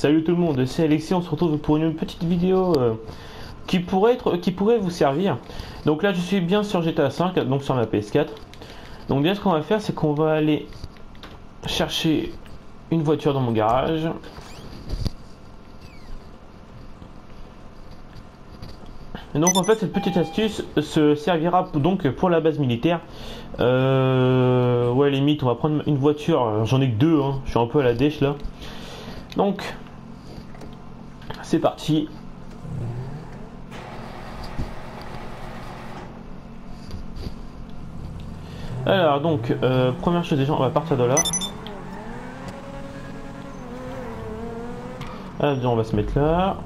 Salut tout le monde, c'est Alexis, on se retrouve pour une petite vidéo qui pourrait vous servir. Donc là je suis bien sur GTA 5, donc sur ma PS4. Donc bien ce qu'on va faire, c'est qu'on va aller chercher une voiture dans mon garage. Et donc en fait cette petite astuce se servira donc pour la base militaire. Ouais, limite on va prendre une voiture, j'en ai que deux, hein. Je suis un peu à la dèche là. Donc c'est parti. Alors donc première chose, déjà on va partir de là. On va se mettre là.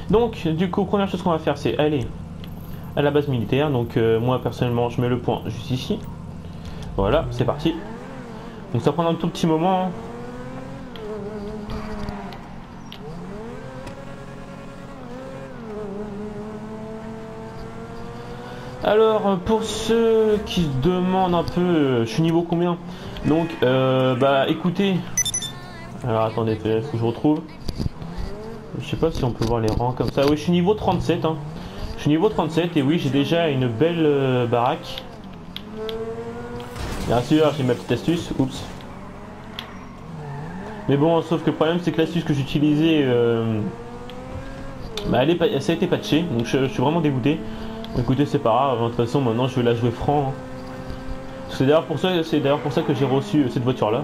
Donc du coup première chose qu'on va faire, c'est aller à la base militaire. Donc moi personnellement je mets le point juste ici. Voilà, c'est parti. Donc ça prend un tout petit moment, hein. Alors pour ceux qui se demandent un peu, je suis niveau combien? Donc bah écoutez, alors attendez, faut que je retrouve. Je sais pas si on peut voir les rangs comme ça. Oui, je suis niveau 37, hein. Je suis niveau 37 et oui, j'ai déjà une belle baraque. Bien sûr, j'ai ma petite astuce. Oups. Mais bon, sauf que le problème c'est que l'astuce que j'utilisais, bah, ça a été patché, donc je suis vraiment dégoûté. Écoutez, c'est pas grave, de toute façon maintenant je vais la jouer franc, hein. C'est d'ailleurs pour ça que j'ai reçu cette voiture là.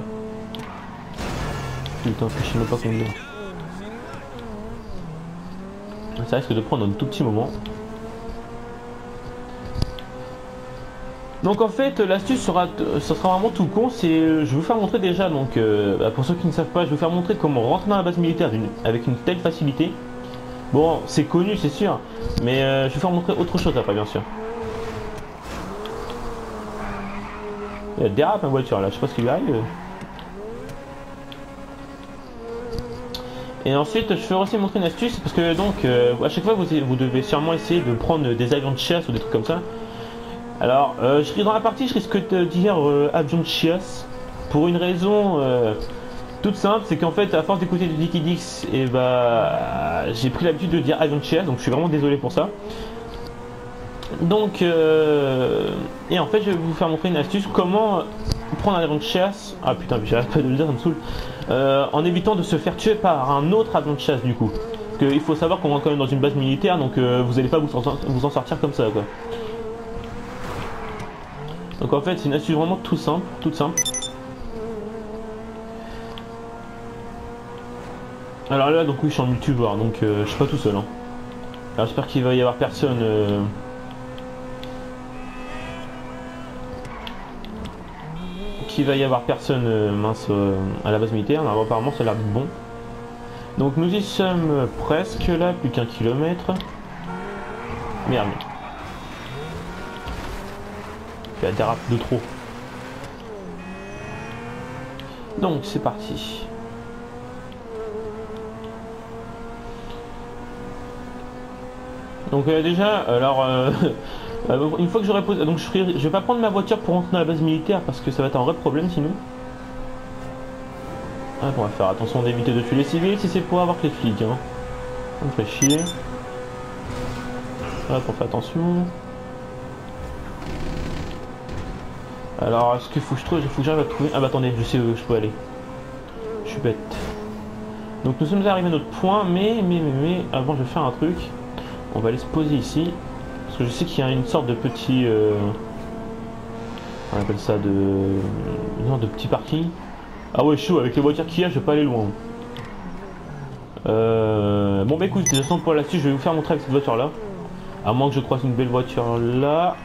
Putain, je sais même pas combien. Ça risque de prendre un tout petit moment. Donc en fait l'astuce ça sera vraiment tout con. C'est, je vais vous faire montrer déjà, donc pour ceux qui ne savent pas, je vais vous faire montrer comment rentrer dans la base militaire avec une telle facilité. Bon, c'est connu, c'est sûr, mais je vais vous faire montrer autre chose après, bien sûr. Elle dérape ma voiture là, je sais pas ce qui lui arrive. Et ensuite, je vais aussi montrer une astuce, parce que donc, à chaque fois, vous devez sûrement essayer de prendre des avions de chasse ou des trucs comme ça. Alors, dans la partie, je risque de dire avion de chasse, pour une raison toute simple, c'est qu'en fait, à force d'écouter du Liquidix, et bah, j'ai pris l'habitude de dire avion de chasse, donc je suis vraiment désolé pour ça. Donc, et en fait, je vais vous faire montrer une astuce, comment prendre un avion de chasse. Ah putain, j'arrête pas de le dire, ça me saoule. En évitant de se faire tuer par un autre avion de chasse du coup. Parce qu'il faut savoir qu'on rentre quand même dans une base militaire, donc vous n'allez pas vous en sortir comme ça, quoi. Donc en fait c'est une astuce vraiment toute simple. Alors là donc oui je suis en multijoueur, donc je suis pas tout seul, hein. Alors j'espère qu'il va y avoir personne mince à la base militaire. Alors, apparemment ça a l'air d'être bon. Donc nous y sommes presque là, plus qu'un kilomètre. Merde. Il y a des dérape de trop. Donc c'est parti. Donc déjà, alors une fois que j'aurai posé, donc je vais pas prendre ma voiture pour rentrer dans la base militaire parce que ça va être un vrai problème sinon. Ah, on va faire attention d'éviter de tuer les civils si c'est pour avoir que les flics, hein. On me fait chier. Hop, on fait attention. Alors, est-ce qu'il faut que je trouve, j'arrive à trouver. Ah bah attendez, je sais où je peux aller. Je suis bête. Donc nous sommes arrivés à notre point, mais avant je vais faire un truc. On va aller se poser ici. Parce que je sais qu'il y a une sorte de petit... on appelle ça de petit parking. Ah ouais, chaud, avec les voitures qu'il y a, je vais pas aller loin. Bon bah écoute, de toute façon pour la suite, je vais vous faire montrer avec cette voiture là. À moins que je croise une belle voiture là.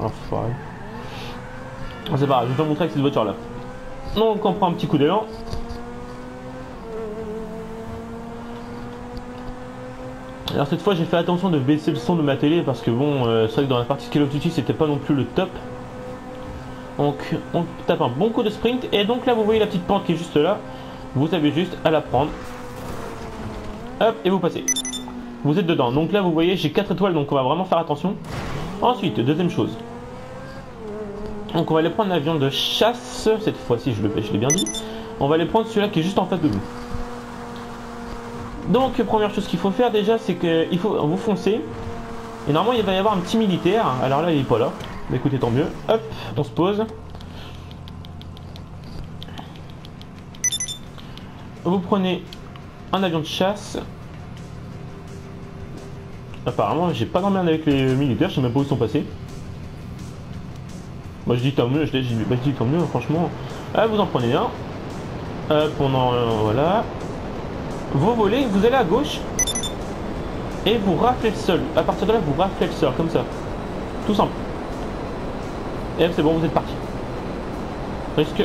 Enfin. C'est pas grave, je vais vous faire montrer avec cette voiture là. Donc on prend un petit coup d'élan. Alors cette fois j'ai fait attention de baisser le son de ma télé parce que bon, c'est vrai que dans la partie Call of Duty c'était pas non plus le top. Donc on tape un bon coup de sprint et donc là vous voyez la petite pente qui est juste là. Vous avez juste à la prendre. Hop, et vous passez. Vous êtes dedans. Donc là vous voyez j'ai 4 étoiles, donc on va vraiment faire attention. Ensuite, deuxième chose. Donc on va aller prendre l'avion de chasse. Cette fois-ci je l'ai bien dit. On va aller prendre celui-là qui est juste en face de nous. Donc première chose qu'il faut faire déjà, c'est qu'il faut vous foncer. Et normalement il va y avoir un petit militaire. Alors là il est pas là. Mais écoutez, tant mieux. Hop, on se pose. Vous prenez un avion de chasse. Apparemment j'ai pas d'emmerde avec les militaires, je sais même pas où ils sont passés. Moi je dis tant mieux, je dis tant mieux franchement. Ah, vous en prenez un. Pendant voilà. Vous volez, vous allez à gauche. Et vous raflez le sol. À partir de là vous raflez le sol comme ça. Tout simple. Et c'est bon, vous êtes parti.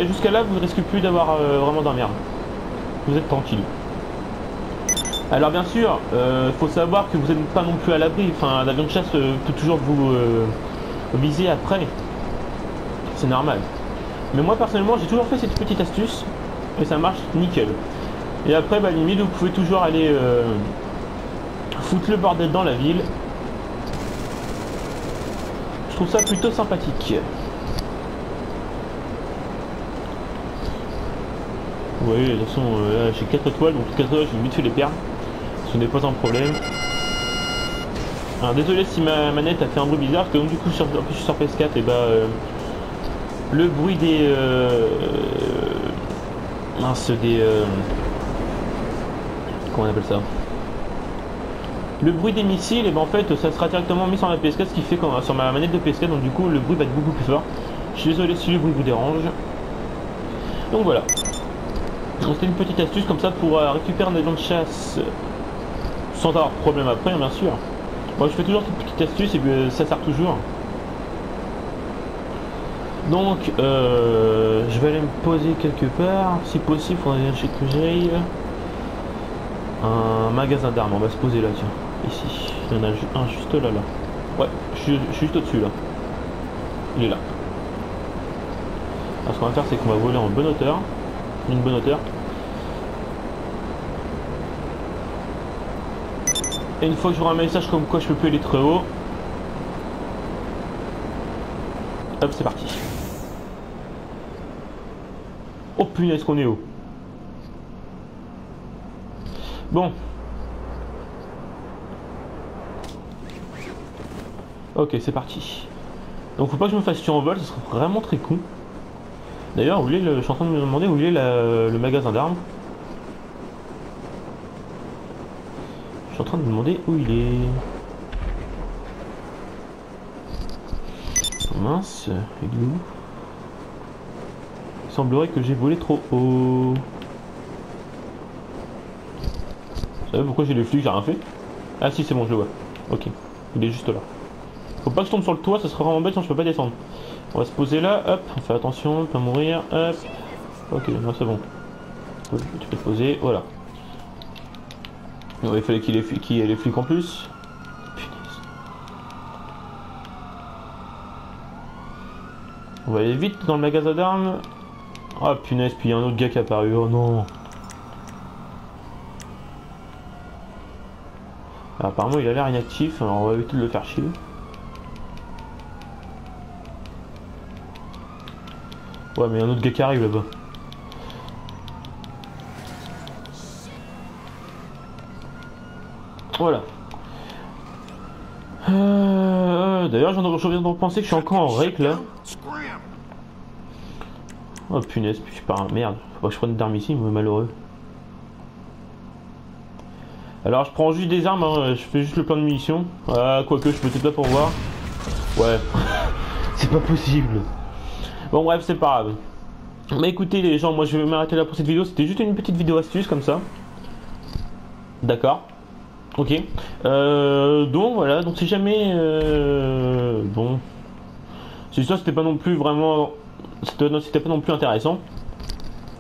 Jusqu'à là vous ne risquez plus d'avoir vraiment d'emmerde. Vous êtes tranquille. Alors bien sûr, faut savoir que vous n'êtes pas non plus à l'abri. Enfin, l'avion de chasse peut toujours vous viser après. C'est normal. Mais moi personnellement, j'ai toujours fait cette petite astuce et ça marche nickel. Et après, bah limite, vous pouvez toujours aller foutre le bordel dans la ville. Je trouve ça plutôt sympathique. Oui, de toute façon, là j'ai 4 étoiles, donc 4 étoiles, j'ai vite fait les perdre. Ce n'est pas un problème. Alors désolé si ma manette a fait un bruit bizarre, parce que donc, du coup, en plus je suis sur PS4, et bah le bruit des mince, des comment on appelle ça, le bruit des missiles, et ben en fait ça sera directement mis sur ma PS4, ce qui fait qu'on sur ma manette de PS4, donc du coup le bruit va être beaucoup plus fort. Je suis désolé si le bruit vous dérange. Donc voilà. C'était une petite astuce comme ça pour récupérer un avion de chasse sans avoir de problème après, hein, bien sûr. Moi je fais toujours cette petite astuce et ça sert toujours. Donc je vais aller me poser quelque part. Si possible, il faudrait que j'aille un magasin d'armes. On va se poser là, tiens. Ici. Il y en a un juste là, là. Ouais, je suis juste au-dessus là. Il est là. Alors ce qu'on va faire, c'est qu'on va voler en bonne hauteur. Une bonne hauteur. Et une fois que j'aurai un message comme quoi je peux plus aller très haut. Hop, c'est parti. Oh punaise qu'on est haut. Bon. Ok, c'est parti. Donc faut pas que je me fasse tuer en vol, ce serait vraiment très con. D'ailleurs, je suis en train de me demander où il est le magasin d'armes. Je suis en train de me demander où il est. Mince, il est où? Il semblerait que j'ai volé trop haut. Vous savez pourquoi j'ai les flics, j'ai rien fait? Ah si, c'est bon, je le vois. Ok, il est juste là. Faut pas que je tombe sur le toit, ça serait vraiment bête sinon je peux pas descendre. On va se poser là, hop, on fait attention, pas mourir, hop. Ok, non c'est bon. Tu peux te poser, voilà. Il fallait qu'il y ait les flics en plus. Punaise. On va aller vite dans le magasin d'armes. Ah punaise, puis il y a un autre gars qui est apparu, oh non. Alors, apparemment il a l'air inactif, alors on va éviter de le faire chier. Ouais, mais il y a un autre gars qui arrive là-bas. Voilà. D'ailleurs, je viens de penser que je suis encore en règle là. Oh punaise, puis je suis pas un merde. Faut pas que je prenne d'armes ici, mais malheureux. Alors, je prends juste des armes, hein. Je fais juste le plein de munitions. Ah, quoique, je peux peut-être pas pour voir. Ouais, c'est pas possible. Bon, bref, c'est pas grave. Mais écoutez, les gens, moi je vais m'arrêter là pour cette vidéo. C'était juste une petite vidéo astuce comme ça. D'accord. Ok. Donc voilà, donc si jamais bon, c'est ça, c'était pas non plus vraiment, c'était pas non plus intéressant,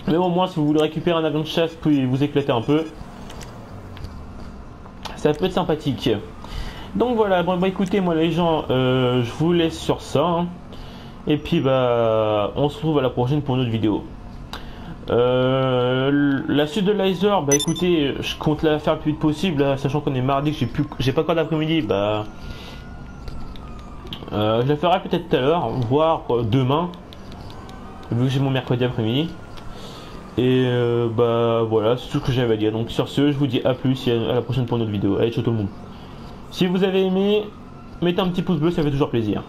mais au moins si vous voulez récupérer un avion de chasse puis vous éclater un peu, ça peut être sympathique. Donc voilà, bon bah écoutez, moi les gens, je vous laisse sur ça, hein. Et puis bah on se retrouve à la prochaine pour une autre vidéo. La suite de Laser, bah écoutez, je compte la faire le plus vite possible, là, sachant qu'on est mardi, que j'ai pas encore d'après-midi, bah je la ferai peut-être tout à l'heure, voire demain, vu que j'ai mon mercredi après-midi. Et bah voilà, c'est tout ce que j'avais à dire. Donc sur ce, je vous dis à plus et à la prochaine pour une autre vidéo. Allez, ciao tout le monde. Si vous avez aimé, mettez un petit pouce bleu, ça fait toujours plaisir.